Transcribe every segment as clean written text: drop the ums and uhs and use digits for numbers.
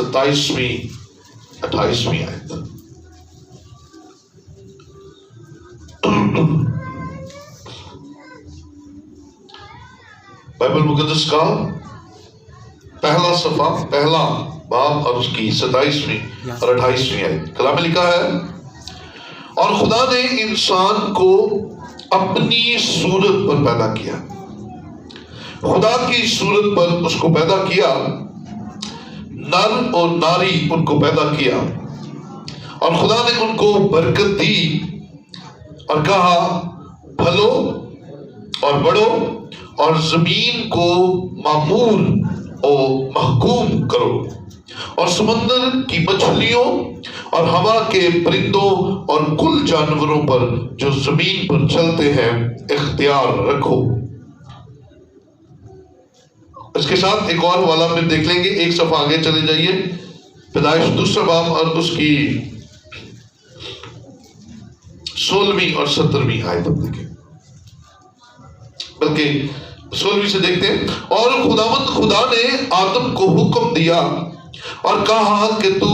27ویں 28ویں آیت. بائبل مقدس کا پہلا صفحہ پہلا باب اور اس کی 27ویں اور 28ویں آیت. کلام میں لکھا ہے اور خدا نے انسان کو اپنی صورت پر پیدا کیا. خدا کی صورت پر اس کو پیدا کیا، نر اور ناری ان کو پیدا کیا، اور خدا نے ان کو برکت دی اور کہا پھلو اور بڑھو اور زمین کو معمور اور محکوم کرو، اور سمندر کی مچھلیوں اور ہوا کے پرندوں اور کل جانوروں پر جو زمین پر چلتے ہیں اختیار رکھو. اس کے ساتھ ایک اور والا پھر دیکھ لیں گے. ایک صفحہ آگے چلے جائیے، پیدائش 2 باب اور اس کی 16ویں اور 17ویں آیت دیکھیں، بلکہ 16ویں سے دیکھتے ہیں. اور خداوند خدا نے آدم کو حکم دیا اور کہا کہ تو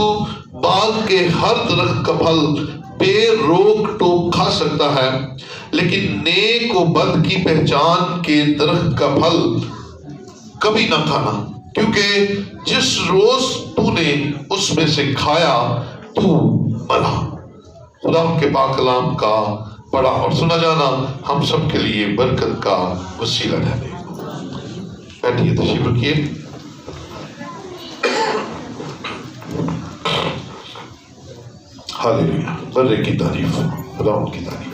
باغ کے ہر درخت کا پھل بے روک ٹوک کھا سکتا ہے، لیکن نیک و بد کی پہچان کے درخت کا پھل کبھی نہ کھانا، کیونکہ جس روز تو نے اس میں سے کھایا تو مرا. خدا کے پاک کلام کا پڑھا اور سنا جانا ہم سب کے لیے برکت کا وسیلہ ٹھہرے. بیٹھیے، تشریف رکھیے. ہاللیلویا، برے کی تعریف، خدا کی تعریف.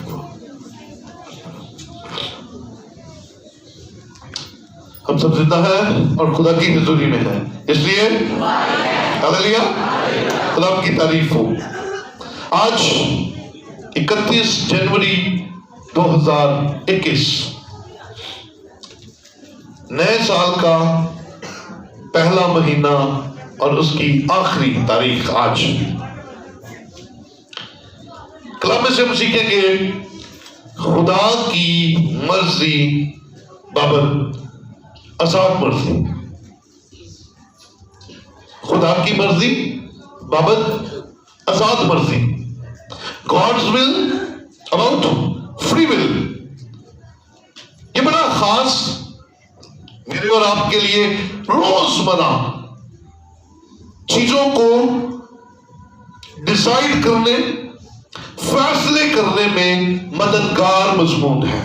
ہم سب زندہ ہیں اور خدا کی حضوری میں ہیں، اس لیے ہاللیلویا، خدا کی تعریف ہو. آج 31 جنوری 2021 نئے سال کا پہلا مہینہ اور اس کی آخری تاریخ. آج کلام میں سے ہم سیکھیں گے خدا کی مرضی بابت آزاد مرضی. خدا کی مرضی بابت آزاد مرضی. God's will about free will. یہ بڑا خاص میرے اور آپ کے لیے روزمرہ چیزوں کو ڈیسائیڈ کرنے، فیصلے کرنے میں مددگار مضمون ہے.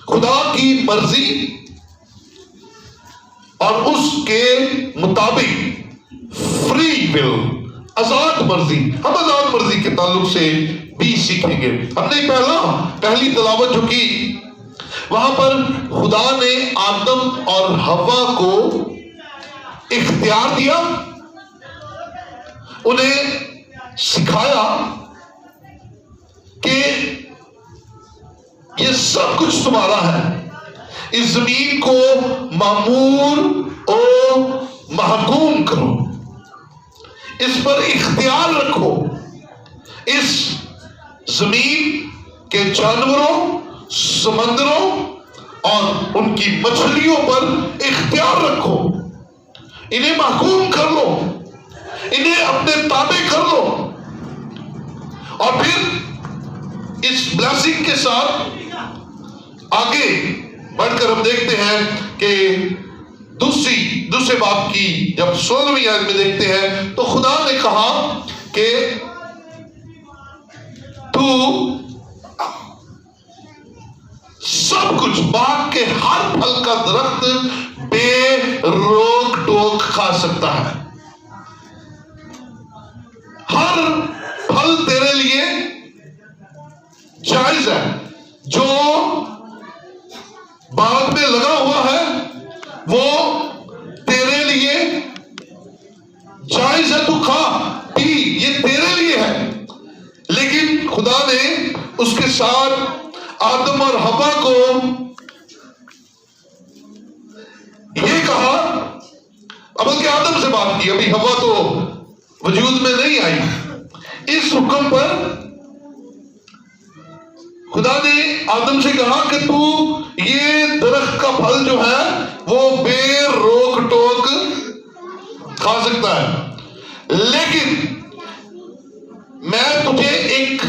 خدا کی مرضی اور اس کے مطابق فری ول، آزاد مرضی. ہم آزاد مرضی کے تعلق سے بھی سیکھیں گے. ہم نے پہلی تلاوت جو کی وہاں پر خدا نے آدم اور حوا کو اختیار دیا، انہیں سکھایا کہ یہ سب کچھ تمہارا ہے، اس زمین کو معمور اور محکوم کرو، اس پر اختیار رکھو، اس زمین کے جانوروں، سمندروں اور ان کی مچھلیوں پر اختیار رکھو، انہیں محکوم کر لو، انہیں اپنے تابع کر لو. اور پھر اس بلیسنگ کے ساتھ آگے بڑھ کر ہم دیکھتے ہیں کہ دوسرے باب کی جب 16ویں آیت میں دیکھتے ہیں تو خدا نے کہا کہ تو سب کچھ باغ کے ہر پھل کا درخت بے روک ٹوک کھا سکتا ہے. ہر پھل تیرے لیے جائز ہے، جو باغ میں لگا ہوا ہے وہ تیرے لیے جائز ہے، تو کھا پی، یہ تیرے لیے ہے. لیکن خدا نے اس کے ساتھ آدم اور حوا کو یہ کہا، بلکہ آدم سے بات کی، ابھی حوا تو وجود میں نہیں آئی. اس حکم پر خدا نے آدم سے کہا کہ تو یہ درخت کا پھل جو ہے وہ بے روک ٹوک کھا سکتا ہے، لیکن میں تجھے ایک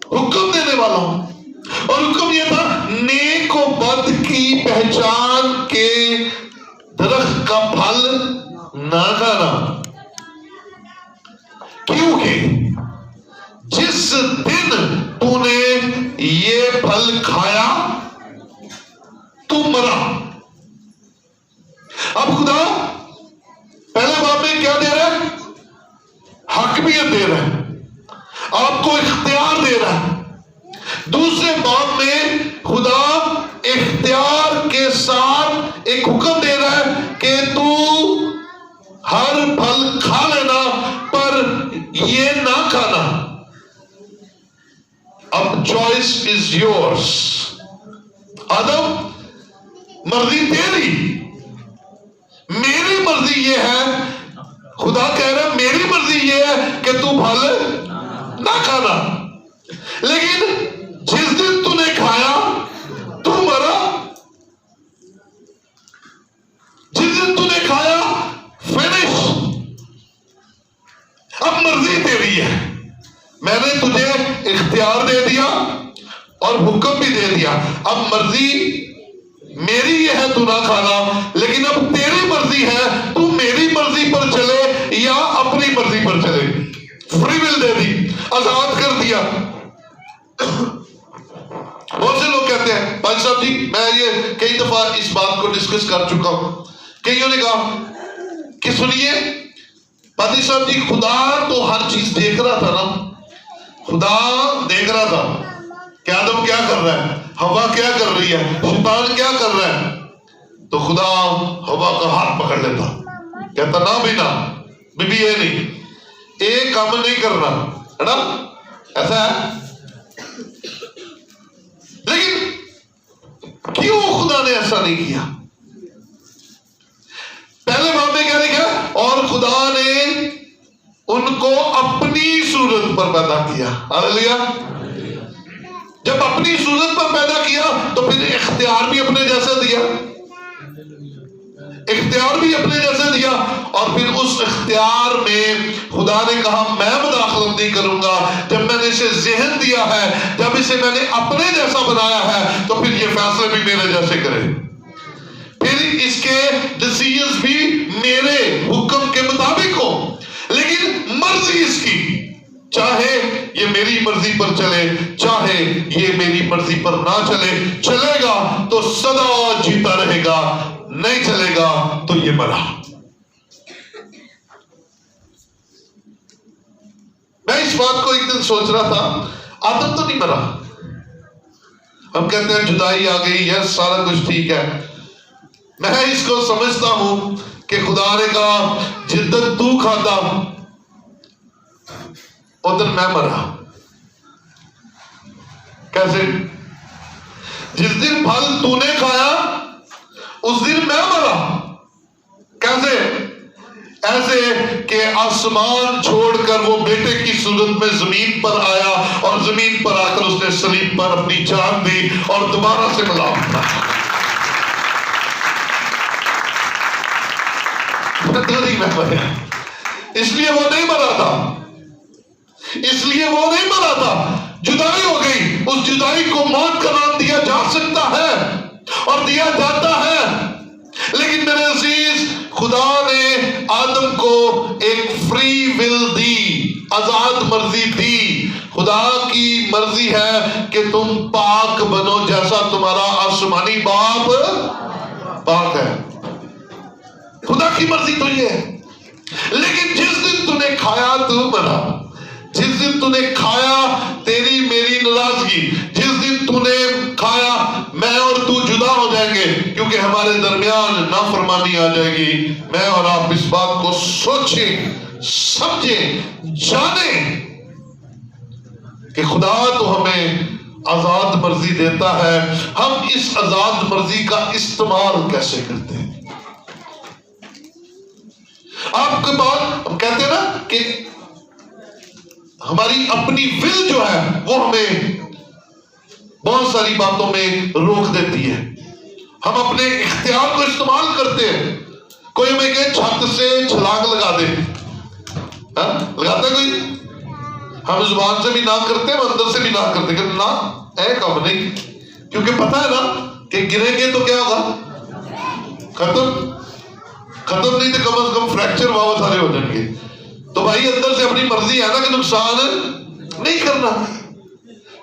حکم دینے والا ہوں، اور حکم یہ تھا نیک و بد کی پہچان کے درخت کا پھل نہ کھانا، کیونکہ جس دن تو نے یہ پھل کھایا تو مرا۔ اب خدا پہلے باب میں کیا دے رہا ہے؟ حاکمیت دے رہا ہے، آپ کو اختیار دے رہا ہے۔ دوسرے باب میں خدا اختیار کے ساتھ ایک حکم دے رہا ہے کہ تو ہر پھل کھا لینا پر یہ نہ کھانا۔ اب چوائس از یورس، آدم مرضی تیری، میری مرضی یہ ہے، خدا کہہ رہا ہے میری مرضی یہ ہے کہ تو پھل نہ کھانا، لیکن جس دن تو نے کھایا تو مرا، جس دن تو نے کھایا فنش۔ اب مرضی تیری ہے، میں نے تجھے اختیار دے دیا اور حکم بھی دے دیا، اب مرضی میری یہ ہے تو نہ کھانا، لیکن اب تیری مرضی ہے تو میری مرضی پر چلے یا اپنی مرضی پر چلے۔ فری ول دے دی، آزاد کر دیا۔ بہت سے لوگ کہتے ہیں بھائی صاحب جی، میں یہ کئی دفعہ اس بات کو ڈسکس کر چکا ہوں، کئیوں نے کہا کہ سنیے پادری صاحب جی، خدا تو ہر چیز دیکھ رہا تھا نا، خدا دیکھ رہا تھا کہ آدم کیا کر رہا ہے، ہوا کیا کر رہی ہے، شیطان کیا کر رہا ہے، تو خدا ہوا کا ہاتھ پکڑ لیتا، کہتا نہ بھی نہ، بی بی یہ نہیں، ایک کام نہیں کرنا، ہے نا، ایسا ہے۔ لیکن کیوں خدا نے ایسا نہیں کیا؟ پہلے باب میں کیا لکھا ہے؟ اور خدا نے ان کو اپنی صورت پر پیدا کیا۔ ہاللیلویا۔ جب اپنی صورت پر پیدا کیا تو پھر اختیار بھی اپنے جیسا دیا، اختیار بھی اپنے جیسے دیا، اور پھر اس اختیار میں خدا نے کہا میں مداخلت نہیں کروں گا، جب میں نے اسے ذہن دیا ہے، جب اسے میں نے اپنے جیسا بنایا ہے تو پھر یہ فیصلے بھی میرے جیسے کرے، پھر اس کے ڈیسیژنز بھی میرے حکم کے مطابق ہو، لیکن مرضی اس کی، چاہے یہ میری مرضی پر چلے چاہے یہ میری مرضی پر نہ چلے، چلے گا تو سدا جیتا رہے گا، نہیں چلے گا تو یہ مرا۔ میں اس بات کو ایک دن سوچ رہا تھا، آدم تو نہیں مرا، ہم کہتے ہیں جدائی آ گئی، یس سارا کچھ ٹھیک ہے، میں اس کو سمجھتا ہوں کہ خدا نے کہا جدت تو کھاتا ادھر میں مرا۔ کیسے؟ جس دن پھل تو نے کھایا اس دن میں مرا۔ کیسے؟ ایسے کہ آسمان چھوڑ کر وہ بیٹے کی صورت میں زمین پر آیا، اور زمین پر آ کر اس نے صلیب پر اپنی جان دی اور دوبارہ سے ملا اٹھا۔ اس لیے وہ نہیں مرا تھا، اس لیے وہ نہیں مرا تھا، جدائی ہو گئی، اس جدائی کو موت کا نام دیا جا سکتا ہے اور دیا جاتا ہے، لیکن میرے عزیز خدا نے آدم کو ایک فری ول دی، آزاد مرضی دی۔ خدا کی مرضی ہے کہ تم پاک بنو جیسا تمہارا آسمانی باپ پاک ہے، خدا کی مرضی تو یہ ہے، لیکن جس دن تو نے کھایا تو مرا، جس دن تو نے کھایا تیری میری ناراضگی، جس دن تو نے کھایا میں اور تو جدا ہو جائیں گے، کیونکہ ہمارے درمیان نافرمانی آ جائے گی۔ میں اور آپ اس بات کو سوچیں، سمجھیں، جانیں کہ خدا تو ہمیں آزاد مرضی دیتا ہے، ہم اس آزاد مرضی کا استعمال کیسے کرتے ہیں۔ آپ کے بعد ہم کہتے ہیں نا کہ ہماری اپنی ول جو ہے وہ ہمیں بہت ساری باتوں میں روک دیتی ہے، ہم اپنے اختیار کو استعمال کرتے ہیں، کوئی ہمیں کہ چھت سے چھلانگ لگا دے، لگاتا ہے کوئی؟ ہم زبان سے بھی نہ کرتے ہیں، اندر سے بھی نہ کرتے کہ نہ اے کام نہیں، کیونکہ پتہ ہے نا کہ گریں گے تو کیا ہوگا؟ ختم نہیں تو کم از کم فریکچر واپس سارے ہو جائیں گے۔ تو بھائی اندر سے اپنی مرضی ہے نا کہ نقصان نہیں کرنا۔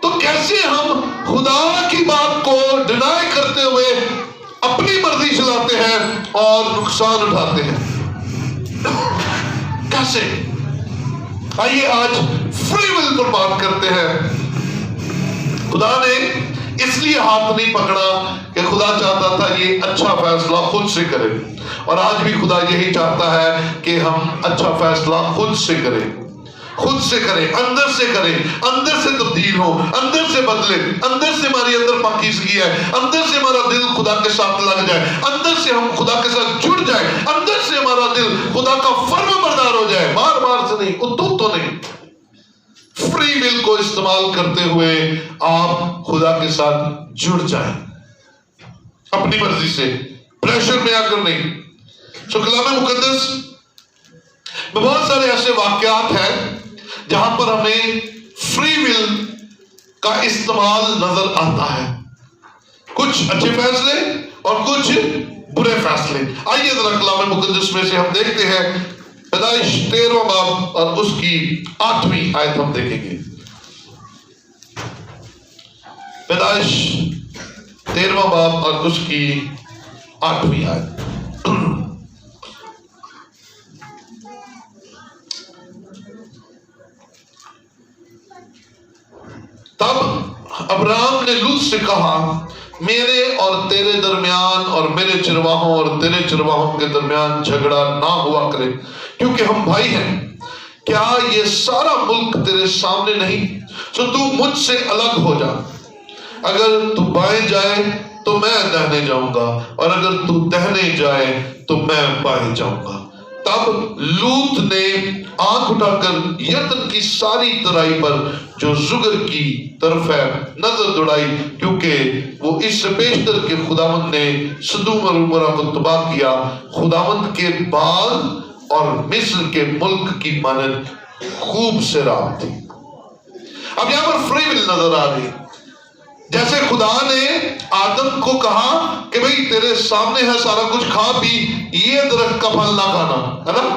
تو کیسے ہم خدا کی بات کو ڈینائی کرتے ہوئے اپنی مرضی چلاتے ہیں اور نقصان اٹھاتے ہیں؟ کیسے؟ آئیے آج فری ول پر بات کرتے ہیں۔ خدا نے اس لیے ہاتھ نہیں پکڑا کہ خدا چاہتا تھا یہ اچھا فیصلہ خود سے کرے، اور آج بھی خدا یہی چاہتا ہے کہ ہم اچھا فیصلہ خود سے کریں، خود سے کریں، اندر سے کریں، اندر سے تبدیل ہو، اندر سے بدلے، اندر سے ہماری اندر پاکیزگی ہے، اندر سے ہمارا دل خدا کے ساتھ لگ جائے، اندر سے ہم خدا کے ساتھ جڑ جائے، اندر سے ہمارا دل خدا کا فرما بردار ہو جائے، بار بار سے نہیں، تو نہیں۔ فری ول کو استعمال کرتے ہوئے آپ خدا کے ساتھ جڑ جائیں اپنی مرضی سے، پریشر میں آ کر نہیں۔ سو کلام مقدس میں بہت سارے ایسے واقعات ہیں جہاں پر ہمیں فری ول کا استعمال نظر آتا ہے، کچھ اچھے فیصلے اور کچھ برے فیصلے۔ آئیے ذرا کلام مقدس میں سے ہم دیکھتے ہیں پیدائش 13واں باب اور اس کی 8ویں آیت ہم دیکھیں گے۔ پیدائش 13واں باب اور اس کی 8ویں آیت۔ تب ابراہم نے لوط سے کہا، میرے اور تیرے درمیان اور میرے چرواہوں اور تیرے چرواہوں کے درمیان جھگڑا نہ ہوا کرے، کیونکہ ہم بھائی ہیں۔ کیا یہ سارا ملک تیرے سامنے نہیں؟ تو مجھ سے الگ ہو جا، اگر تو بائیں جائے تو میں دہنے جاؤں گا، اور اگر تو دہنے جائے تو میں بائیں جاؤں گا۔ تب لوط نے آنکھ اٹھا کر یتن کی ساری ترائی پر جو زگر کی طرف ہے نظر دوڑائی، کیونکہ وہ اس سے پیشتر کے خداوند نے سدوم اور عمورہ کو تباہ کیا، خداوند کے باغ اور مصر کے ملک کی مانند خوب سیراب تھی۔ اب یہاں پر فری ول نظر آ رہی، جیسے خدا نے آدم کو کہا کہ بھئی تیرے سامنے ہے سارا کچھ، کھا پی، یہ درخت کا پھل نہ کھانا، ہے نا،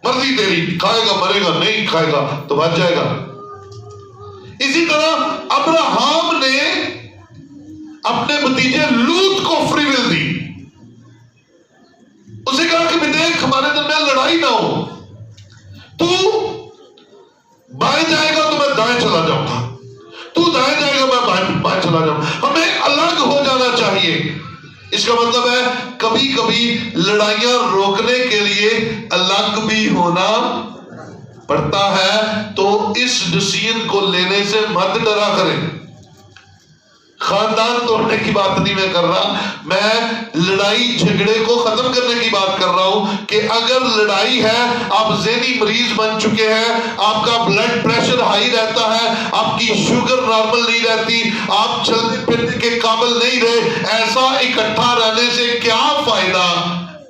مرضی تیری، کھائے گا مرے گا، نہیں کھائے گا تو بچ جائے گا۔ اسی طرح ابراہم نے اپنے بھتیجے لوط کو فری ول دی، اسے کہا کہ دیکھ ہمارے درمیان لڑائی نہ ہو، تو بائیں جائے گا تو میں دائیں چلا جاؤں گا، تو دائیں جائے گا میں بائیں چلا جاؤں گا۔ ہمیں الگ ہو جانا چاہیے۔ اس کا مطلب ہے کبھی کبھی لڑائیاں روکنے کے لیے الگ بھی ہونا پڑتا ہے، تو اس ڈیسیژن کو لینے سے مت ڈرا کریں۔ خاندان توڑنے کی بات نہیں میں کر رہا، میں لڑائی جھگڑے کو ختم کرنے کی بات کر رہا ہوں کہ اگر لڑائی ہے، آپ ذہنی مریض بن چکے ہیں، آپ کا بلڈ پریشر ہائی رہتا ہے، آپ کی شوگر نارمل نہیں رہتی، آپ چلنے پھرنے کے قابل نہیں رہے، ایسا اکٹھا رہنے سے کیا فائدہ؟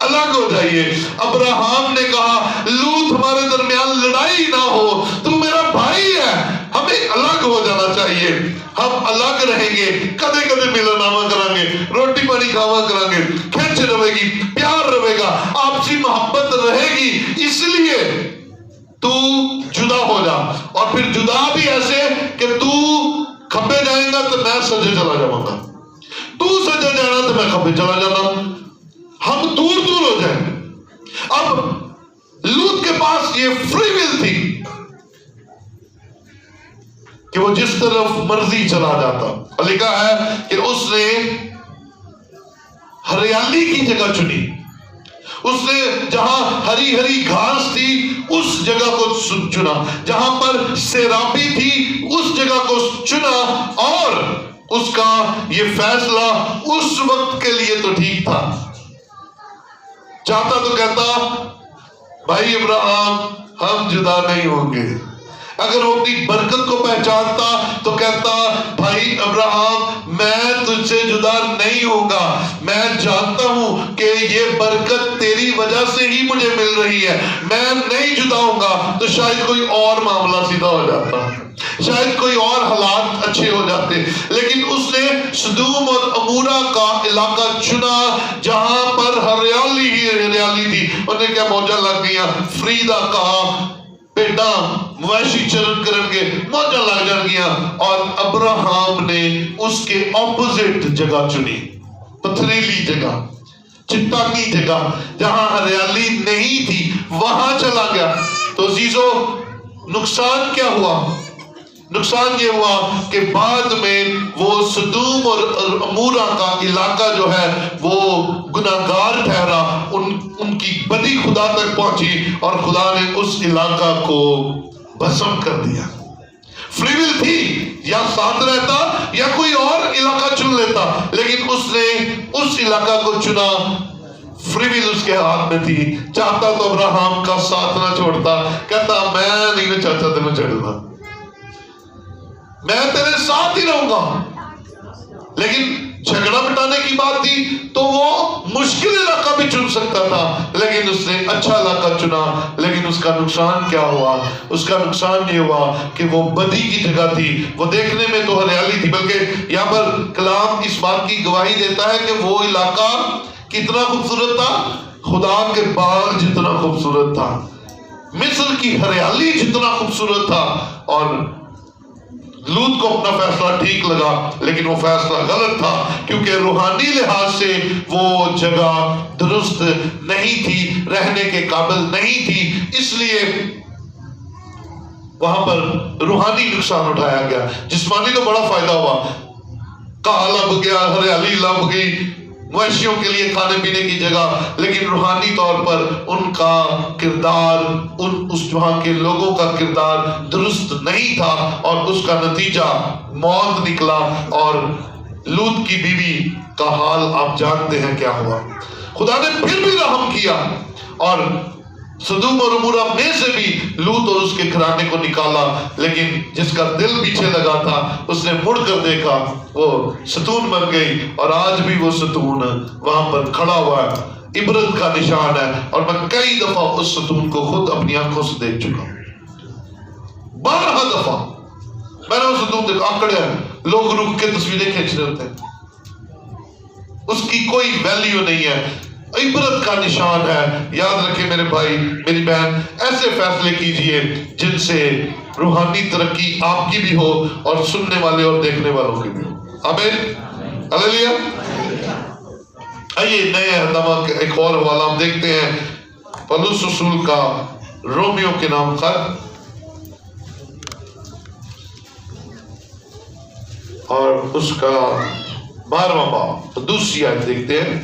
الگ ہو جائیے۔ ابراہم نے کہا لوط ہمارے درمیان لڑائی نہ ہو، تو میرا بھائی ہے، ہمیں الگ ہو جانا چاہیے۔ ہم الگ رہیں گے، کدے کدے ملن آوا کریں گے، روٹی پانی کھاوا کریں گے، کھنچ رہے گی، پیار رہے گا، آپسی محبت رہے گی، اس لیے تو جدا ہو جا۔ اور پھر جدا بھی ایسے کہ تو کھبے جائیں گا تو میں سجے چلا جاؤں گا، تو سجے جانا تو میں کھبے چلا جانا، ہم دور دور ہو جائیں۔ اب لوط کے پاس یہ فری ول تھی کہ وہ جس طرف مرضی چلا جاتا۔ لکھا ہے کہ اس نے ہریالی کی جگہ چنی، اس نے جہاں ہری ہری گھاس تھی اس جگہ کو چنا، جہاں پر سیرابی تھی اس جگہ کو چنا، اور اس کا یہ فیصلہ اس وقت کے لیے تو ٹھیک تھا۔ چاہتا تو کہتا بھائی ابراہم ہم جدا نہیں ہوں گے، اگر وہ اپنی برکت کو پہچانتا تو کہتا بھائی ابراہم میں تجھ سے جدا نہیں ہوں گا، میں جانتا ہوں کہ یہ برکت تیری وجہ سے ہی مجھے مل رہی ہے، میں نہیں جدا ہوں گا، تو شاید کوئی اور معاملہ سیدھا ہو جاتا، شاید کوئی اور حالات اچھے ہو جاتے۔ لیکن اس نے سدوم اور عمورہ کا علاقہ چنا جہاں پر ہریالی ہی ہریالی تھی۔ انہوں نے کیا موجہ لگ گیا، فریدہ کہا پیڈا مویشی چرن کرن کے موجہ لگ جان گیا، اور ابراہم نے اس کے اپوزٹ جگہ چنی، پتھریلی جگہ، چٹانی جگہ جہاں ہریالی نہیں تھی، وہاں چلا گیا۔ تو عزیزو نقصان کیا ہوا؟ نقصان یہ ہوا کہ بعد میں وہ سدوم اور عمورہ کا علاقہ جو ہے وہ گناہگار ٹھہرا، ان کی بدی خدا تک پہنچی اور خدا نے اس علاقہ کو بھسم کر دیا۔ فری ول تھی، یا ساتھ رہتا یا کوئی اور علاقہ چن لیتا، لیکن اس نے اس علاقہ کو چنا۔ فری ول اس کے ہاتھ میں تھی، چاہتا تو ابراہم کا ساتھ نہ چھوڑتا، کہتا میں نہیں چاہتا تمہیں چھوڑنا، میں تیرے ساتھ ہی رہوں گا۔ لیکن جھگڑا مٹانے کی بات تھی تو وہ مشکل علاقہ بھی چن سکتا تھا، لیکن اس نے اچھا علاقہ چنا۔ لیکن اس کا نقصان کیا ہوا؟ اس کا نقصان یہ ہوا کہ وہ بدی کی جگہ تھی، وہ دیکھنے میں تو ہریالی تھی، بلکہ یہاں پر کلام اس بات کی گواہی دیتا ہے کہ وہ علاقہ کتنا خوبصورت تھا، خدا کے باغ جتنا خوبصورت تھا، مصر کی ہریالی جتنا خوبصورت تھا۔ اور لوط کو اپنا فیصلہ ٹھیک لگا، لیکن وہ فیصلہ غلط تھا، کیونکہ روحانی لحاظ سے وہ جگہ درست نہیں تھی، رہنے کے قابل نہیں تھی، اس لیے وہاں پر روحانی نقصان اٹھایا گیا۔ جسمانی تو بڑا فائدہ ہوا، کہا لب گیا، ہریالی لب گئی، مویشیوں کے لیے کھانے پینے کی جگہ، لیکن روحانی طور پر ان کا کردار، اس وہاں کے لوگوں کا کردار درست نہیں تھا، اور اس کا نتیجہ موت نکلا۔ اور لوط کی بیوی کا حال آپ جانتے ہیں کیا ہوا۔ خدا نے پھر بھی رحم کیا اور سدوم اور عمورہ میں سے بھی لوط اور اس کے گھرانے کو نکالا، لیکن جس کا دل پیچھے لگا تھا اس نے مڑ کر دیکھا، وہ ستون بن گئی، اور آج بھی وہ ستون وہاں پر کھڑا ہوا ہے، عبرت کا نشان ہے۔ اور میں کئی دفعہ اس ستون کو خود اپنی آنکھوں سے دیکھ چکا ہوں، 12 دفعہ میں نے وہ ستون دیکھا، آکڑے ہیں، لوگ رک کے تصویریں کھینچ رہے ہوتے ہیں، اس کی کوئی ویلیو نہیں ہے، عبرت کا نشان ہے۔ یاد رکھیں میرے بھائی میری بہن، ایسے فیصلے کیجئے جن سے روحانی ترقی آپ کی بھی ہو اور سننے والے اور دیکھنے والوں کی بھی ہو۔ آمین، ہلیلویا۔ آئیے نئے اہدامہ کے ایک اور حوالہ ہم دیکھتے ہیں، پولس رسول کا رومیو کے نام خط، اور اس کا 12واں باب، دوسری آیت دیکھتے ہیں،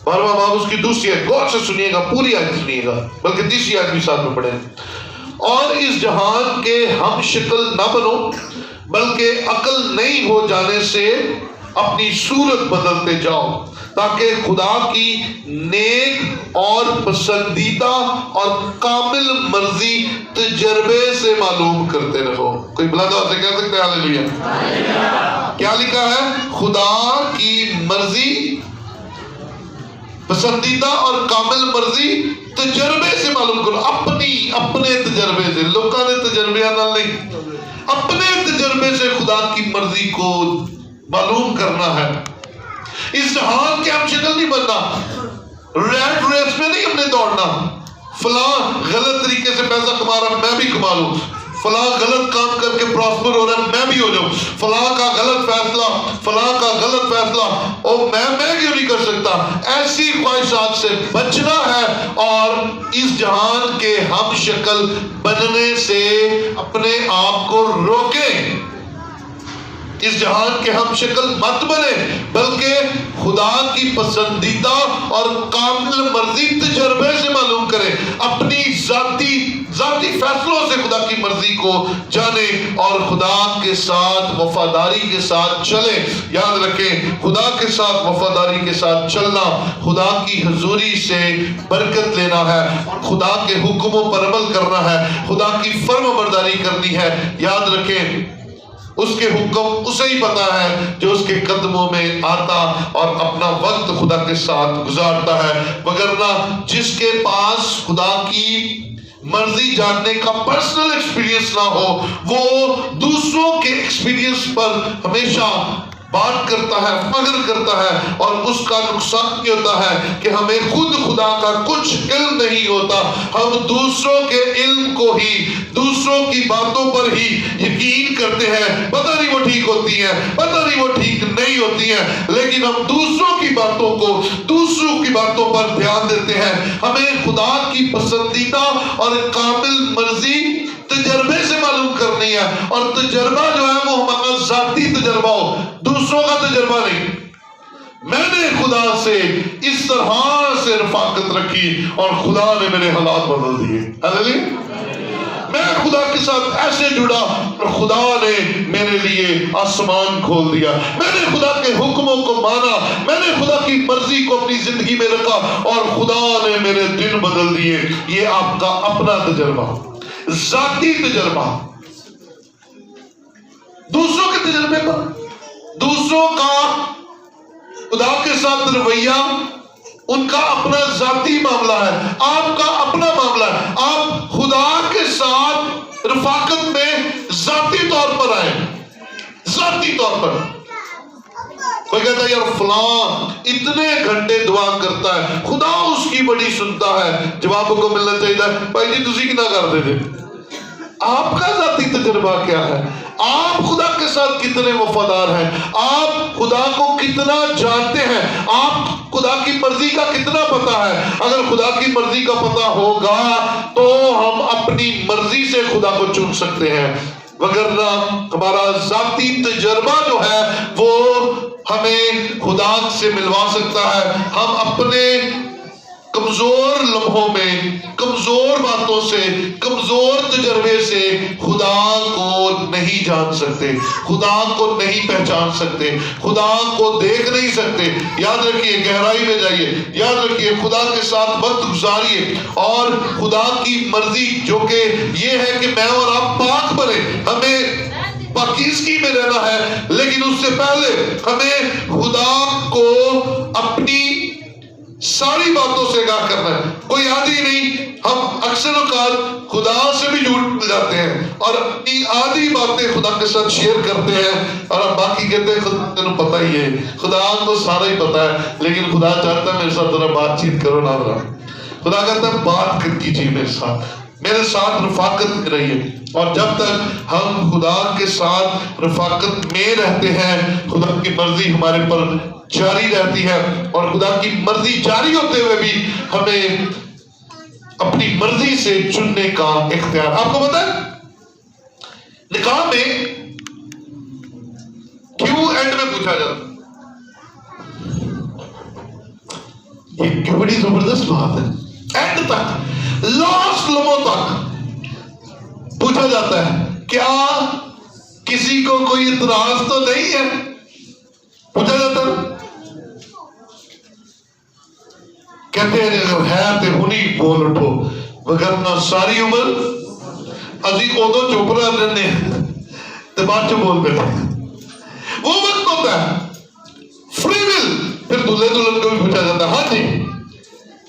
12واں باب اس کی دوسری آیت، غور سے سنیے گا، پوری آیت سنیے گا، بلکہ تیسری آیت بھی ساتھ میں پڑھیں۔ اور اس جہان کے ہم شکل نہ بنو، بلکہ عقل نہیں ہو جانے سے اپنی صورت بدلتے جاؤ، تاکہ خدا کی نیک اور پسندیدہ اور کامل مرضی تجربے سے معلوم کرتے رہو۔ کوئی بلند آواز سے کہہ سکتے ہیں ہاللیلویا؟ کیا لکھا ہے؟ خدا کی مرضی، پسندیدہ اور کامل مرضی تجربے سے معلوم کرو، اپنے تجربے سے، لوگوں نے تجربے نہ نہیں، اپنے تجربے سے خدا کی مرضی کو معلوم کرنا ہے۔ اس جہان کے ہم شکل نہیں بننا، ریٹ ریس میں نہیں ہم نے دوڑنا، فلاں غلط طریقے سے پیسہ کما رہا میں بھی کما لوں، فلاں غلط کام کر کے پراسپر ہو رہا ہے میں بھی ہو جاؤں، فلاں کا غلط فیصلہ او میں کیوں نہیں کر سکتا۔ ایسی خواہشات سے بچنا ہے اور اس جہان کے ہم شکل بننے سے اپنے آپ کو روکیں۔ اس جہان کے ہم شکل مت بنے، بلکہ خدا کی پسندیدہ اور کامل مرضی تجربے سے معلوم کریں، اپنی ذاتی فیصلوں سے خدا کی مرضی کو جانیں اور خدا کے ساتھ وفاداری کے ساتھ چلیں۔ یاد رکھیں، خدا کے ساتھ وفاداری کے ساتھ چلنا خدا کی حضوری سے برکت لینا ہے، اور خدا کے حکموں پر عمل کرنا ہے، خدا کی فرما برداری کرنی ہے۔ یاد رکھیں، اس کے حکم اسے ہی پتا ہے جو اس کے قدموں میں آتا اور اپنا وقت خدا کے ساتھ گزارتا ہے، وگرنہ جس کے پاس خدا کی مرضی جاننے کا پرسنل ایکسپیرینس نہ ہو، وہ دوسروں کے ایکسپیرینس پر ہمیشہ بات کرتا ہے، فخر کرتا ہے، اور اس کا نقصان یہ ہوتا ہے کہ ہمیں خود خدا کا کچھ علم نہیں ہوتا، ہم دوسروں کے علم کو ہی، دوسروں کی باتوں پر ہی یقین کرتے ہیں۔ پتہ نہیں وہ ٹھیک ہوتی ہیں، پتہ نہیں وہ ٹھیک نہیں ہوتی ہیں، لیکن ہم دوسروں کی باتوں کو، دوسروں کی باتوں پر دھیان دیتے ہیں۔ ہمیں خدا کی پسندیدہ اور کامل مرضی تجربے سے معلوم کرنی ہے، اور تجربہ جو ہے وہ ہمارا ذاتی تجربہ ہو، دوسروں کا تجربہ نہیں۔ میں نے خدا سے اس طرح سے رفاقت رکھی اور خدا نے میرے حالات بدل دیے۔ ہاللیلویہ۔ میں خدا کے ساتھ ایسے جڑا اور خدا نے میرے لیے آسمان کھول دیا۔ میں نے خدا کے حکموں کو مانا، میں نے خدا کی مرضی کو اپنی زندگی میں رکھا اور خدا نے میرے دن بدل دیے۔ یہ آپ کا اپنا تجربہ، ذاتی تجربہ۔ دوسروں کے تجربے پر، دوسروں کا خدا کے ساتھ رویہ ان کا اپنا ذاتی معاملہ ہے، آپ کا اپنا معاملہ ہے۔ آپ خدا کے ساتھ رفاقت میں ذاتی طور پر آئے، ذاتی طور پر۔ کوئی کہتا ہے یار فلاں اتنے گھنٹے دعا کرتا ہے، خدا اس کی بڑی سنتا ہے، جواب کو ملنا چاہیے بھائی جی تسی کنا کرتے تھے؟ آپ کا ذاتی تجربہ کیا ہے؟ آپ خدا کے ساتھ کتنے وفادار ہیں؟ آپ خدا کو کتنا جانتے ہیں؟ آپ خدا کی مرضی کا کتنا پتا ہے؟ اگر خدا کی مرضی کا پتا ہوگا تو ہم اپنی مرضی سے خدا کو چن سکتے ہیں، وگرنہ ہمارا ذاتی تجربہ جو ہے وہ ہمیں خدا سے ملوا سکتا ہے۔ ہم اپنے کمزور لمحوں میں، کمزور باتوں سے، کمزور تجربے سے خدا کو نہیں جان سکتے، خدا کو نہیں پہچان سکتے، خدا کو دیکھ نہیں سکتے۔ یاد رکھیے، گہرائی میں جائیے، یاد رکھیے، خدا کے ساتھ وقت گزاریے، اور خدا کی مرضی جو کہ یہ ہے کہ میں اور آپ پاک بنے، ہمیں پاکیزگی میں رہنا ہے، لیکن اس سے پہلے ہمیں خدا کو اپنی ساری باتوں سے آگاہ کرنا ہے۔ کوئی آدھی نہیں، ہم اکثر اوقات خدا سے بھی جھوٹ جاتے ہیں اور اپنی آدھی باتیں خدا کے ساتھ شیئر کرتے ہیں، اور اب باقی کہتے ہیں خدا تینوں پتہ ہی ہے، خدا کو سارا ہی پتہ ہے، لیکن خدا چاہتا ہے میرے ساتھ ذرا بات چیت کرو نا ذرا۔ خدا کہتا ہے بات کیجیے میرے ساتھ رفاقت میں رہیے، اور جب تک ہم خدا کے ساتھ رفاقت میں رہتے ہیں خدا کی مرضی ہمارے پر جاری رہتی ہے، اور خدا کی مرضی جاری ہوتے ہوئے بھی ہمیں اپنی مرضی سے چننے کا اختیار۔ آپ کو پتہ ہے نکاح میں کیوں اینڈ میں پوچھا جاتا، یہ کیوں بڑی زبردست بات ہے، اینڈ تک، لاسٹ لمحوں تک پوچھا جاتا ہے کیا کسی کو کوئی اعتراض تو نہیں ہے؟ پوچھا جاتا ہے، کہتے ہیں اگر ہے تو ہنی بول اٹھو، وگرنہ ساری عمر ازی ادو چپ رہنے تو بعد چ بول بیٹھے۔ وہ وقت ہوتا ہے فری ول۔ پھر دلہے دلہن کو بھی پوچھا جاتا ہے، ہاں جی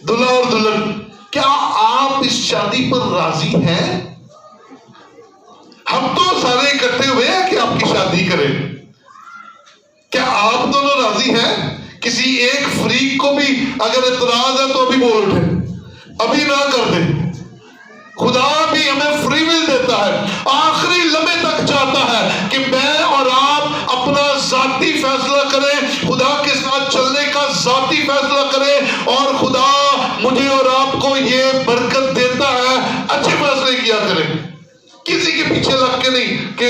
دلہا اور دلہن کیا آپ اس شادی پر راضی ہیں؟ ہم تو سارے اکٹھے ہوئے ہیں کہ آپ کی شادی کریں، کیا آپ دونوں راضی ہیں؟ کسی ایک فریق کو بھی اگر اعتراض ہے تو ابھی بول اٹھے، ابھی نہ کر دے۔ خدا بھی ہمیں فری ول دیتا ہے، آخری لمحے تک چاہتا ہے کہ میں اور آپ اپنا ذاتی فیصلہ کریں، خدا کے ساتھ چلنے کا ذاتی فیصلہ کریں، اور خدا مجھے اور آپ کو یہ برکت دیتا ہے اچھے فیصلے کیا کریں، کسی کی پیچھے لگ کے نہیں کہ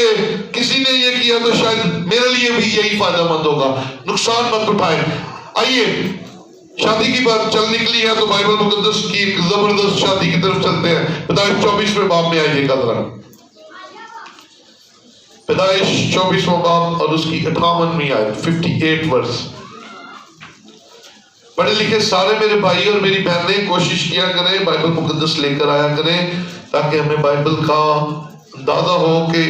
کسی نے یہ کیا تو شاید میرے لیے بھی یہی فائدہ مند ہوگا، نقصان مت اٹھائیں۔ آئیے شادی کی بات چل نکلی ہے تو بائبل مقدس کی ایک زبردست شادی کی طرف چلتے ہیں۔ پیدائش 24ویں باب میں آئیے گا ذرا، پیدائش 24واں باب اور اس کی 58ویں آیت، 58 ورس۔ پڑھے لکھے سارے میرے بھائی اور میری بہنیں کوشش کیا کریں، بائبل مقدس لے کر آیا کریں تاکہ ہمیں بائبل کا اندازہ ہو کہ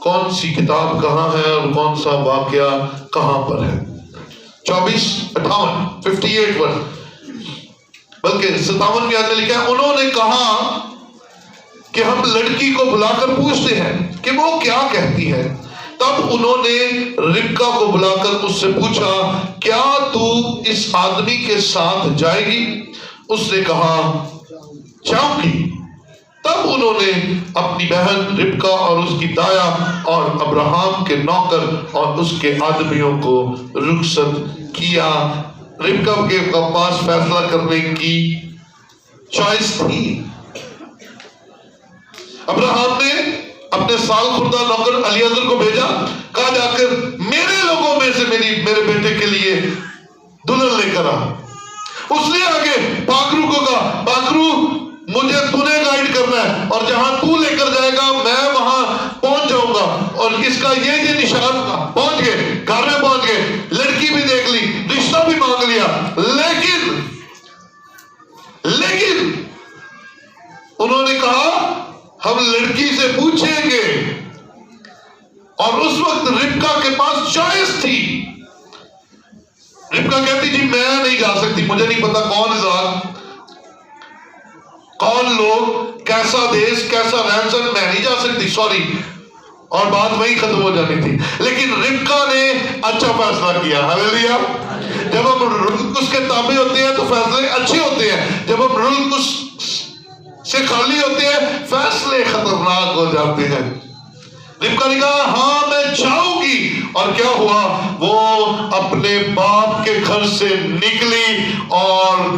کون سی کتاب کہاں ہے اور کون سا واقعہ کہاں پر ہے۔ 58 ورس، بلکہ 57 میں آیت میں لکھا ہے، انہوں نے کہا کہ ہم لڑکی کو بلا کر پوچھتے ہیں کہ وہ کیا کہتی ہے۔ تب انہوں نے ربکا کو بلا کر اس سے پوچھا، کیا تو اس آدمی کے ساتھ جائے گی؟ اس نے کہا، جاؤں گی۔ تب انہوں نے اپنی بہن ربکا اور اس کی دایا اور ابراہم کے نوکر اور اس کے آدمیوں کو رخصت کیا۔ ربکا کے پاس فیصلہ کرنے کی چوائس تھی۔ ابراہم نے اپنے سال خوردہ نوکر الیعزر کو بھیجا، کہا جا کر میرے لوگوں میں سے میرے بیٹے کے لیے دلہن لے کر آ۔ اس نے آگے پاکرو کو کہا، پاکرو مجھے تو نے گائیڈ کرنا ہے اور جہاں تو لے کر جائے گا میں وہاں پہنچ جاؤں گا، اور اس کا یہ نشان تھا۔ پہنچ گئے، گھر میں پہنچ گئے، لڑکی بھی دیکھ لی، رشتہ بھی مانگ لیا، لیکن انہوں نے کہا ہم لڑکی سے پوچھیں گے، اور اس وقت ربکا کے پاس چوائس تھی۔ ربکا کہتی جی میں نہیں جا سکتی، مجھے نہیں پتا کون ذات، کون لوگ، کیسا دیش، کیسا رہن سہن، میں نہیں جا سکتی، سوری، اور بات وہی ختم ہو جانی تھی۔ لیکن ربکا نے اچھا فیصلہ کیا، ہاللیلویا۔ جب ہم رلقس کے تابع ہوتے ہیں تو فیصلے اچھے ہوتے ہیں، جب ہم رلقس سے خالی ہوتے ہیں فیصلے خطرناک ہو جاتے ہیں۔ ربکا نے کہا ہاں میں جاؤں گی، اور کیا ہوا، وہ اپنے باپ کے گھر سے نکلی اور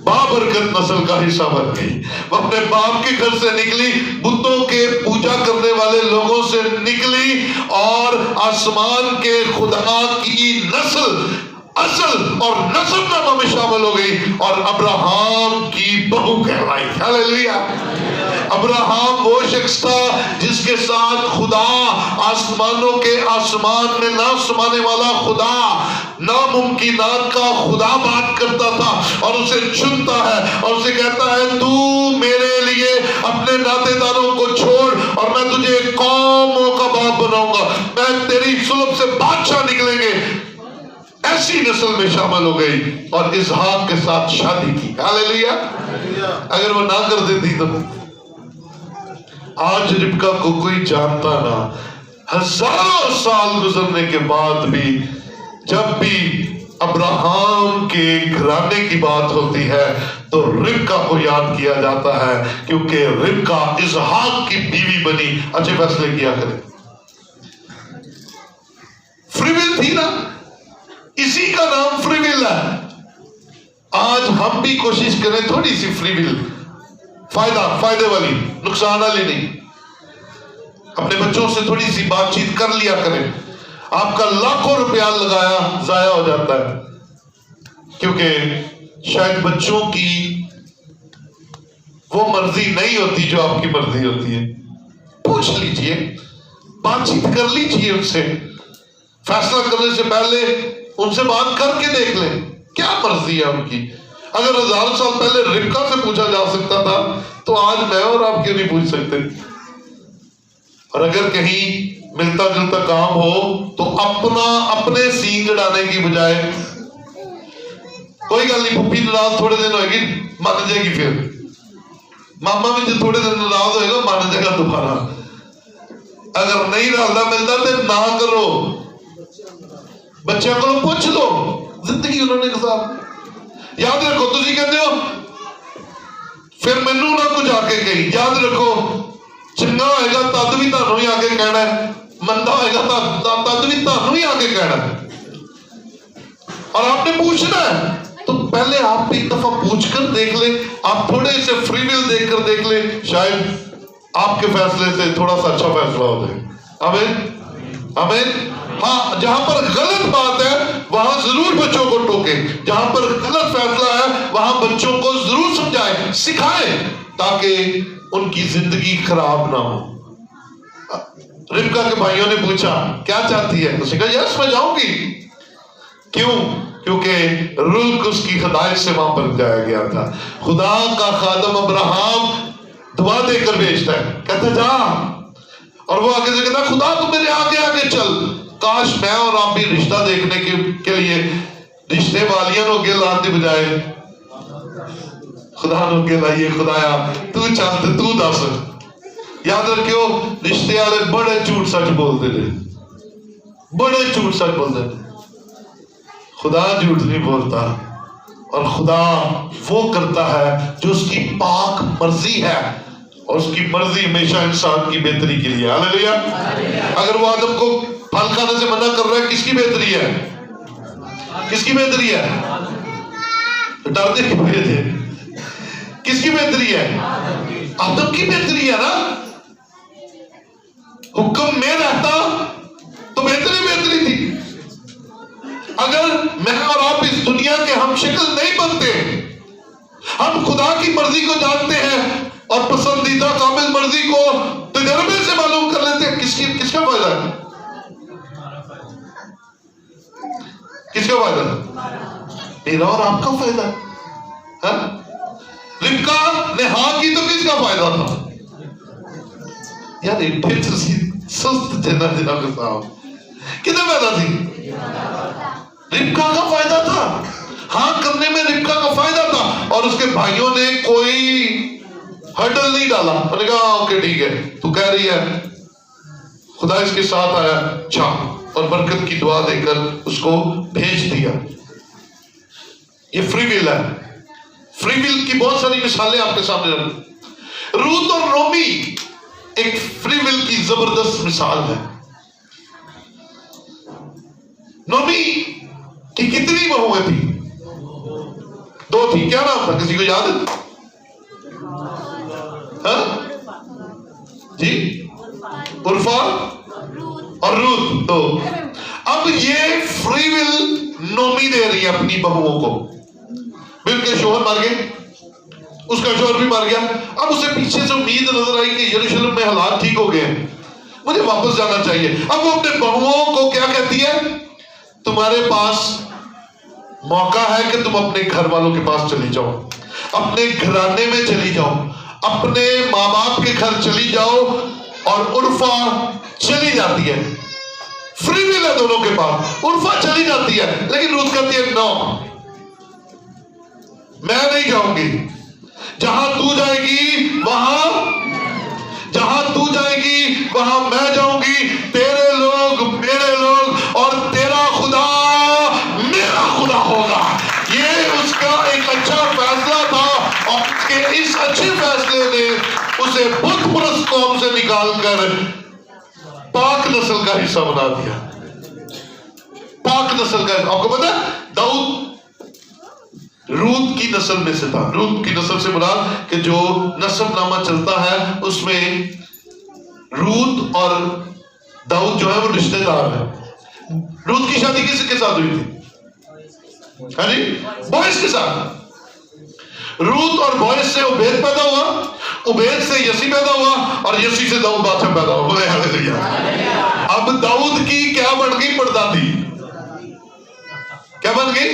بابرکت نسل کا حصہ بن گئی۔ وہ اپنے باپ کے گھر سے نکلی، بتوں کے پوجا کرنے والے لوگوں سے نکلی، اور آسمان کے خدا کی نسل، اصل اور نسب نامہ میں شامل ہو گئی اور ابراہم کی بہو کہلائی۔ ہاللیلویا۔ ابراہم وہ شخص تھا جس کے ساتھ خدا، آسمانوں کے آسمان میں نہ سمانے والا خدا، ناممکنات کا خدا بات کرتا تھا اور اسے چنتا ہے اور اسے کہتا ہے تو میرے لیے اپنے ناطے داروں کو چھوڑ اور میں تجھے قوموں کا باپ بناؤں گا، میں تیری سلب سے بادشاہ نکلیں گے۔ ایسی نسل میں شامل ہو گئی اور اسحاق کے ساتھ شادی کی۔ ہاللیلویا۔ اگر وہ نہ کر دیتی تو آج ربکا کو کوئی جانتا نہ، ہزاروں سال گزرنے کے بعد بھی جب بھی ابراہم کے گھرانے کی بات ہوتی ہے تو ربکا کو یاد کیا جاتا ہے، کیونکہ ربکا اسحاق کی بیوی بنی۔ اچھے فیصلے کیا کرے، فری ول تھی نا، اسی کا نام فری ول ہے۔ آج ہم بھی کوشش کریں تھوڑی سی فری ول، فائدے والی، نقصان والی نہیں۔ اپنے بچوں سے تھوڑی سی بات چیت کر لیا کریں۔ آپ کا لاکھوں روپیہ لگایا ضائع ہو جاتا ہے، کیونکہ شاید بچوں کی وہ مرضی نہیں ہوتی جو آپ کی مرضی ہوتی ہے۔ پوچھ لیجئے، بات چیت کر لیجئے ان سے، فیصلہ کرنے سے پہلے ان سے بات کر کے دیکھ لیں کیا مرضی ہے ان کی۔ اگر 1000 سال پہلے ربکا سے پوچھا جا سکتا تھا تو آج میں اور آپ کیوں نہیں پوچھ سکتے؟ اور اگر کہیں ملتا جلتا کام ہو تو اپنے سینگ اڑانے کی بجائے کوئی گل نہیں، پھپھی ناراض تھوڑے دن ہوئے گی، مان جائے گی، پھر ماما بھی جو تھوڑے دن ناراض ہوئے گا مان جائے گا دوبارہ۔ اگر نہیں رلتا ملتا تو نہ کرو، بچوں کو پوچھ لو، زندگی انہوں نے گزار۔ یاد رکھو تسی کہتے ہو پھر مینوں نہ کچھ آ کے کہیں، یاد رکھو چنگا ہوئے گا تد بھی تانوں ہی آ کے کہنا ہے، مندا ہوئے گا تد بھی تانوں ہی آ کے کہنا ہے۔ اور آپ نے پوچھنا ہے تو پہلے آپ ایک دفعہ پوچھ کر دیکھ لیں، آپ تھوڑے سے فری ول دیکھ کر دیکھ لیں، شاید آپ کے فیصلے سے تھوڑا سا اچھا فیصلہ ہو جائے. آمین آمین. ہاں جہاں پر غلط بات ہے وہاں ضرور بچوں کو ٹوکے، جہاں پر غلط فیصلہ ہے وہاں بچوں کو ضرور سمجھائے، سکھائے، تاکہ ان کی زندگی خراب نہ ہو. ربکا کے بھائیوں نے پوچھا کیا چاہتی ہے؟ اس نے کہا یس میں جاؤں گی. کیوں؟ کیونکہ رلک اس کی ہدایت سے وہاں پر جایا گیا تھا. خدا کا خادم ابراہم دعا دے کر بھیجتا ہے، کہتا جا، اور وہ آگے سے کہتا خدا تو میرے آگے آگے چل. کاش میں اور آپ بھی رشتہ دیکھنے کے لیے رشتے والیاں نو کے لانے بجائے خدا نو کے لائیے، خدایا تو چاہتے تو دس. یاد رکھیو رشتے والے بڑے جھوٹ سچ بولتے تھے، بڑے جھوٹ سچ بولتے تھے. خدا جھوٹ نہیں بولتا، اور خدا وہ کرتا ہے جو اس کی پاک مرضی ہے، اور اس کی مرضی ہمیشہ انسان کی بہتری کے لیے. ہاللیلویا. اگر وہ آدم کو پھل کھانے سے منع کر رہا ہے، کس کی بہتری ہے؟ کس کی بہتری ہے؟ ڈرتے کیوں تھے؟ کس کی بہتری ہے؟ آدم کی بہتری ہے نا. حکم میں رہتا تو بہتری تھی. اگر میں اور آپ اس دنیا کے ہم شکل نہیں بنتے، ہم خدا کی مرضی کو جانتے ہیں اور پسندیدہ کامل مرضی کو تجربے سے معلوم کر لیتے ہیں، کس کا فائدہ ہے؟ کس کا فائدہ ہے؟ میرا اور آپ کا فائدہ ہے. ربکا نے ہاں کی تو کس کا فائدہ تھا؟ یار ایڈے سست جنا کے صاحب کتنے فائدہ تھی؟ ربکا کا فائدہ تھا. ہاں کرنے میں ربکا کا فائدہ تھا، اور اس کے بھائیوں نے کوئی ہرڈل نہیں ڈالا. انہوں نے کہا اوکے ٹھیک ہے تو کہہ رہی ہے، خدا اس کے ساتھ آیا، اچھا، اور برکت کی دعا دے کر اس کو بھیج دیا. یہ فری ول ہے. فری ول کی بہت ساری مثالیں آپ کے سامنے رکھ. روت اور نومی ایک فری ول کی زبردست مثال ہے. نومی کی کتنی بہویں تھی؟ 2 تھی. کیا نام تھا؟ کسی کو یاد ہے؟ ہاں جی، عرفا اور روت. تو اب یہ فری ول نومی دے رہی ہے اپنی بہوؤں کو. بل کے شوہر مر گئے، اس کا شوہر بھی مر گیا. اب اسے پیچھے سے امید نظر آئی کہ یروشلم میں حالات ٹھیک ہو گئے ہیں، مجھے واپس جانا چاہیے. اب وہ اپنے بہوؤں کو کیا کہتی ہے؟ تمہارے پاس موقع ہے کہ تم اپنے گھر والوں کے پاس چلی جاؤ، اپنے گھرانے میں چلی جاؤ، اپنے ماں باپ کے گھر چلی جاؤ. اور عرفا چلی جاتی ہے. فری ول ہے دونوں کے پاس. عرفا چلی جاتی ہے، لیکن روت کہتی ہے نو، میں نہیں جاؤں گی. جہاں تو جائے گی وہاں میں جاؤں گی. تیرے لوگ میرے لوگ، اور تیرا خدا میرا خدا ہوگا. یہ اس کا ایک اچھا فیصلہ تھا، اور کہ اس اچھے فیصلے نے اسے بت پرست قوم سے نکال کر پاک نسل کا حصہ بنا دیا. پاک نسل کا. آپ کو پتا ہے داؤد روت کی نسل میں سے تھا. روت کی نسل سے مراد کہ جو نسب نامہ چلتا ہے اس میں روت اور داؤد جو ہے وہ رشتہ دار ہے. روت کی شادی کس کے ساتھ ہوئی تھی؟ ہاں جی، بوئز کے ساتھ. روت اور بوئز سے عبید پیدا ہوا، عبید سے یسی پیدا ہوا، اور یسی سے داؤد بادشاہ پیدا ہوا. بولے ہاللیلویا. اب داؤد کی کیا بن گئی؟ پردادی. کیا بن گئی؟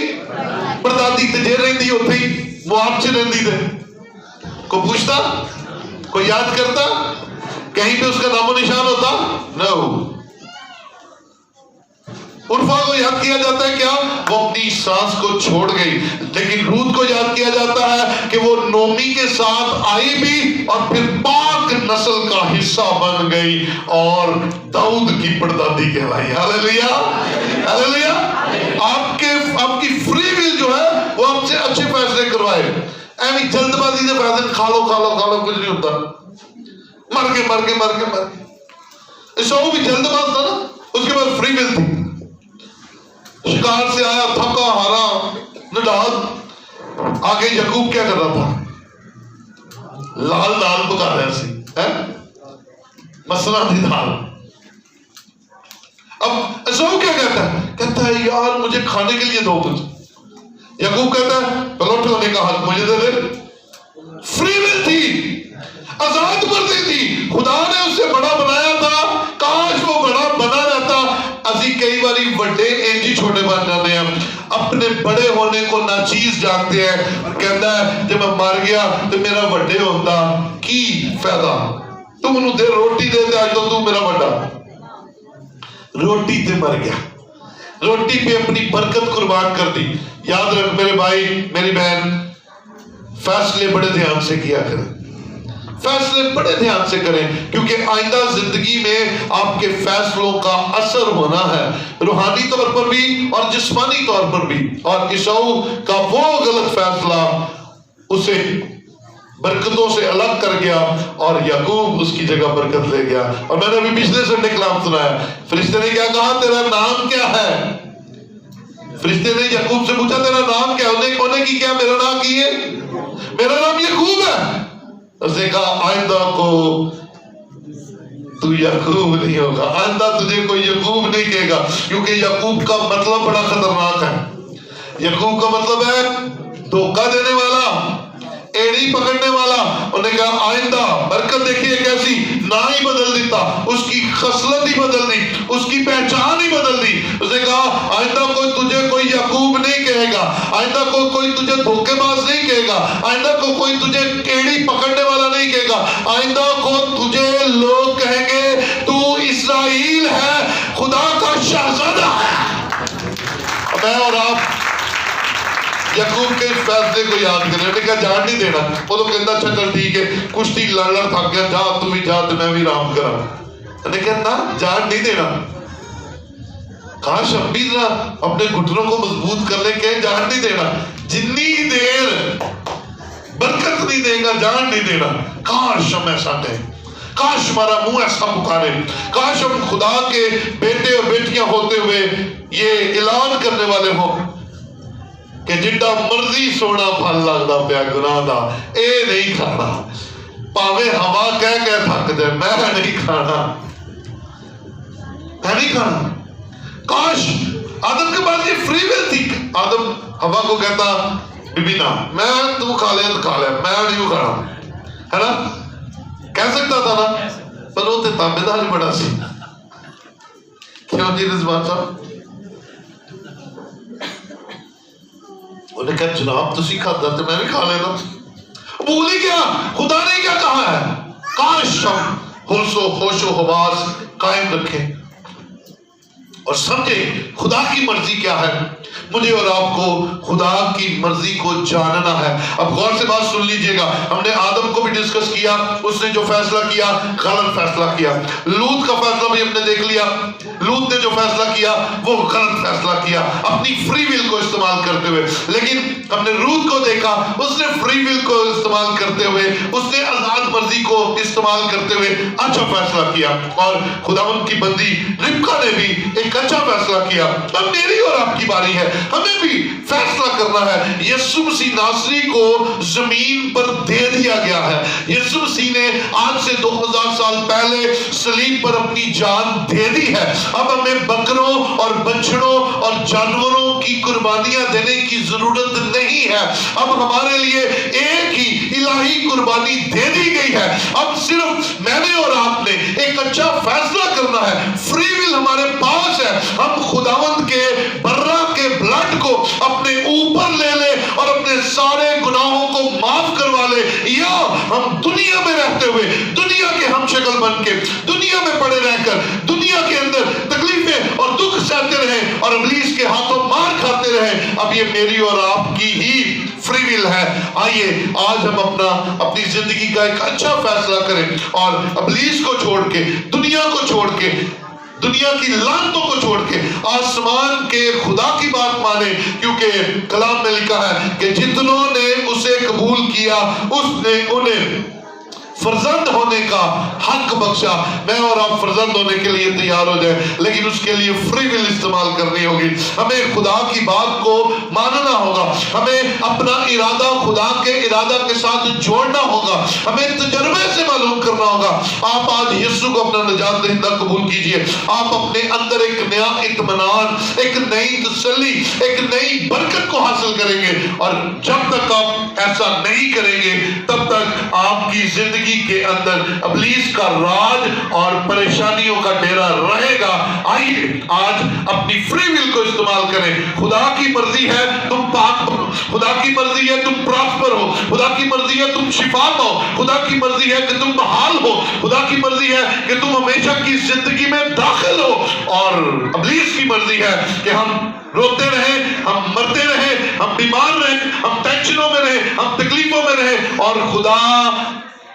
پردادی. تے جے رہندی اوتھے ہی وہ آپ سے رہندی تھے. کوئی پوچھتا؟ کوئی یاد کرتا؟ کہیں پہ اس کا نام و نشان ہوتا؟ نو. عرفا کو یاد کیا جاتا ہے کیا؟ وہ اپنی ساس کو چھوڑ گئی. لیکن روت کو یاد کیا جاتا ہے کہ وہ نومی کے ساتھ آئی بھی، اور پھر پاک نسل کا حصہ بن گئی، اور داؤد کی پردادی کہلائی. ہاللیلویا ہاللیلویا. آپ کی فری ول جو ہے وہ آپ سے اچھے فیصلے کروائے. ایویں جلد بازی سے فیصلے کھا لو کچھ نہیں ہوتا. مر کے وہ بھی جلد باز تھا نا. اس کے بعد فری ول تھی. شکار سے آیا تھکا ہارا نڈال، آگے یعقوب کیا کر رہا تھا؟ لال دال پکا رہا سی. مسئلہ نڈال. اب اسو کیا کہتا ہے یار مجھے کھانے کے لیے دو کچھ. یعقوب کہتا ہے پلوٹنے کا حق مجھے دے دے. فری ول تھی، آزاد مرضی تھی. خدا نے اسے بڑا بنایا تھا، کاش وہ بڑا بنا رہتا. اسی کئی باری بڑے انجی چھوٹے بن جاتے ہیں، اپنے بڑے ہونے کو ناچیز جانتے ہیں. کہتا ہے جب میں مر گیا تو میرا بڑے ہوتا کی فائدہ. تم انہوں دے روٹی دے دے، آج تو میرا بڑا. روٹی تے مر گیا، روٹی پہ اپنی برکت قربان کر دی. یاد رکھ میرے بھائی میری بہن، فیصلے بڑے دھیان سے کیا کریں، فیصلے بڑے دھیان سے کریں، کیونکہ آئندہ زندگی میں آپ کے فیصلوں کا اثر ہونا ہے، روحانی طور پر بھی اور جسمانی طور پر بھی. اور عیساؤ کا وہ غلط فیصلہ اسے برکتوں سے الگ کر گیا اور یعقوب اس کی جگہ برکت لے گیا. اور میں نے ابھی پچھلے سنڈے کلام سنایا، فرشتے نے کیا کہا تیرا نام کیا ہے؟ فرشتے نے یعقوب سے پوچھا تیرا نام کیا؟ انہیں کی کیا؟ میرا نام کی ہے، میرا نام یعقوب ہے. اس نے کہا آئندہ کو تو یعقوب نہیں ہوگا، آئندہ تجھے کوئی یعقوب نہیں کہے گا، کیونکہ یعقوب کا مطلب بڑا خطرناک ہے. یعقوب کا مطلب ہے دھوکہ دینے والا، ایڑی پکڑنے والا. انہوں نے کہا آئندہ برکت دیکھیے کیسی، نہ ہی بدل دیتا، اس کی خصلت ہی بدل دی، اس کی پہچان ہی بدل دی. اس نے کہا آئندہ تجھے کوئی یعقوب نہیں کہے گا، آئندہ کوئی تجھے دھوکے باز نہیں کہے گا، آئندہ کوئی تجھے ایڑی پکڑنے والا نہیں کہے گا، آئندہ تجھے لوگ کہیں گے تو اسرائیل ہے، خدا کا شہزادہ ہے. میں اور آپ یعقوب کے فیصلے کو یاد کریں. انہوں نے کہا جان نہیں دینا. وہ تو کہتا اچھا چل ٹھیک ہے، کشتی لڑ تھک گیا، جا تو بھی جا تو میں بھی آرام کرا. انہوں نے کہا نا جان نہیں دینا. کاش ہم بھی ذرا اپنے گھٹنوں کو مضبوط کر لیں کہ جان نہیں دینا. جتنی دیر برکت نہیں دے گا جان نہیں دینا. کاش ہم ایسا کہیں، کاش ہمارا منہ ایسا پکارے، کاش ہم خدا کے بیٹے اور بیٹیاں ہوتے ہوئے یہ اعلان کرنے والے ہوں کہ جڈا مرضی سونا پھل لگدا پیا گناہ دا اے نہیں کھانا، پاوے ہوا کہہ کے تھک جائے میں نہیں کھانا، میں نہیں کھانا. کاش آدم کے پاس یہ فری ول تھی. آدم ہوا کو کہتا بی بی نا میں تو کھا لے تو کھا لے، میں نہیں کھانا، ہے نا؟ کہہ سکتا تھا نا، پر وہ تے تابے دار ہی بڑا سی. کیوں جی رضوان صاحب؟ انہوں نے کہا جناب تسی کھاتا تو میں بھی کھا لینا. بھول ہی گیا خدا نے کیا کہا ہے. کاش ہم ہوش و حواس قائم رکھیں اور سمجھیں خدا کی مرضی کیا ہے. مجھے اور آپ کو خدا کی مرضی کو جاننا ہے. اب غور سے بات سن لیجئے گا. ہم نے آدم کو بھی ڈسکس کیا، اس نے جو فیصلہ کیا غلط فیصلہ کیا. لوط کا فیصلہ بھی ہم نے دیکھ لیا، لوط نے جو فیصلہ کیا وہ غلط فیصلہ کیا اپنی فری ول کو استعمال کرتے ہوئے. لیکن ہم نے روت کو دیکھا، اس نے فری ول کو استعمال کرتے ہوئے، اس نے آزاد مرضی کو استعمال کرتے ہوئے اچھا فیصلہ کیا. اور خداوند کی بندی ربکا نے بھی ایک اچھا فیصلہ کیا. اب میری اور آپ کی باری ہے، ہمیں بھی فیصلہ کرنا ہے. یسوع مسیح ناصری کو زمین پر دے دیا گیا ہے. یسوع مسیح نے آج سے 2000 سال پہلے صلیب پر اپنی جان دے دی ہے. اب ہمیں بکروں اور بچڑوں اور جانوروں کی قربانیاں دینے کی ضرورت نہیں ہے. اب ہمارے لیے ایک ہی الہی قربانی دے دی گئی ہے. اب صرف میں نے اور آپ نے ایک اچھا فیصلہ کرنا ہے. فری ول ہمارے پاس ہے. ہم خداوند کے برہ کے بلڈ کو اپنے اوپر لے لے اور اپنے سارے گناہوں کو معاف کروا لے، یا ہم دنیا میں رہتے ہوئے دنیا کے ہم شکل بن کے دنیا میں پڑے رہ کر دنیا کے اندر تکلیفیں اور دکھ سہتے رہیں اور ابلیس کے ہاتھوں مار کھاتے رہیں. اب یہ میری اور آپ کی ہی فری ول ہے. آئیے آج ہم اپنی زندگی کا ایک اچھا فیصلہ کریں اور ابلیس کو چھوڑ کے، دنیا کو چھوڑ کے، دنیا کی لعنتوں کو چھوڑ کے آسمان کے خدا کی بات مانیں. کیونکہ کلام میں لکھا ہے کہ جتنوں نے اسے قبول کیا اس نے انہیں فرزند ہونے کا حق بخشا. میں اور آپ فرزند ہونے کے لیے تیار ہو جائیں، لیکن اس کے لیے فری ول استعمال کرنی ہوگی. ہمیں خدا کی بات کو ماننا ہوگا، ہمیں اپنا ارادہ خدا کے ارادہ کے ساتھ جوڑنا ہوگا، ہمیں تجربے سے معلوم کرنا ہوگا. آپ آج یسوع کو اپنا نجات دہندہ قبول کیجئے. آپ اپنے اندر ایک نیا اطمینان، ایک نئی تسلی، ایک نئی برکت کو حاصل کریں گے. اور جب تک آپ ایسا نہیں کریں گے تب تک آپ کی زندگی کے اندر ابلیس کا راج اور پریشانیوں کا ڈیرا رہے گا. آئیے آج اپنی فری ول کو استعمال کریں. خدا کی مرضی ہے تم پاک بنو، خدا کی مرضی ہے تم پراسپر ہو، خدا کی مرضی ہے تم شفا پاؤ، خدا کی مرضی ہے کہ تم بحال ہو، خدا کی مرضی ہے کہ تم ہمیشہ کی زندگی میں داخل ہو. اور ابلیس کی مرضی ہے کہ ہم روتے رہیں، ہم مرتے رہیں، ہم بیمار رہیں، ہم ٹینشنوں میں رہیں، ہم تکلیفوں میں رہیں، اور خدا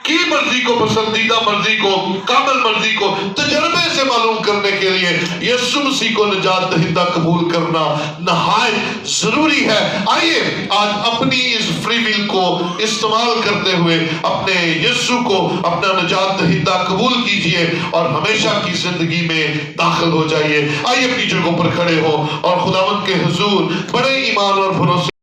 کی مرضی کو، پسندیدہ مرضی کو، کامل مرضی کو تجربے سے معلوم کرنے کے لیے یسوع مسیح کو نجات دہندہ قبول کرنا نہایت ضروری ہے. آئیے آج اپنی اس فری ول کو استعمال کرتے ہوئے اپنے یسوع کو اپنا نجات دہندہ قبول کیجئے اور ہمیشہ کی زندگی میں داخل ہو جائیے. آئیے اپنی جگہوں پر کھڑے ہو اور خداوند کے حضور بڑے ایمان اور بھروسے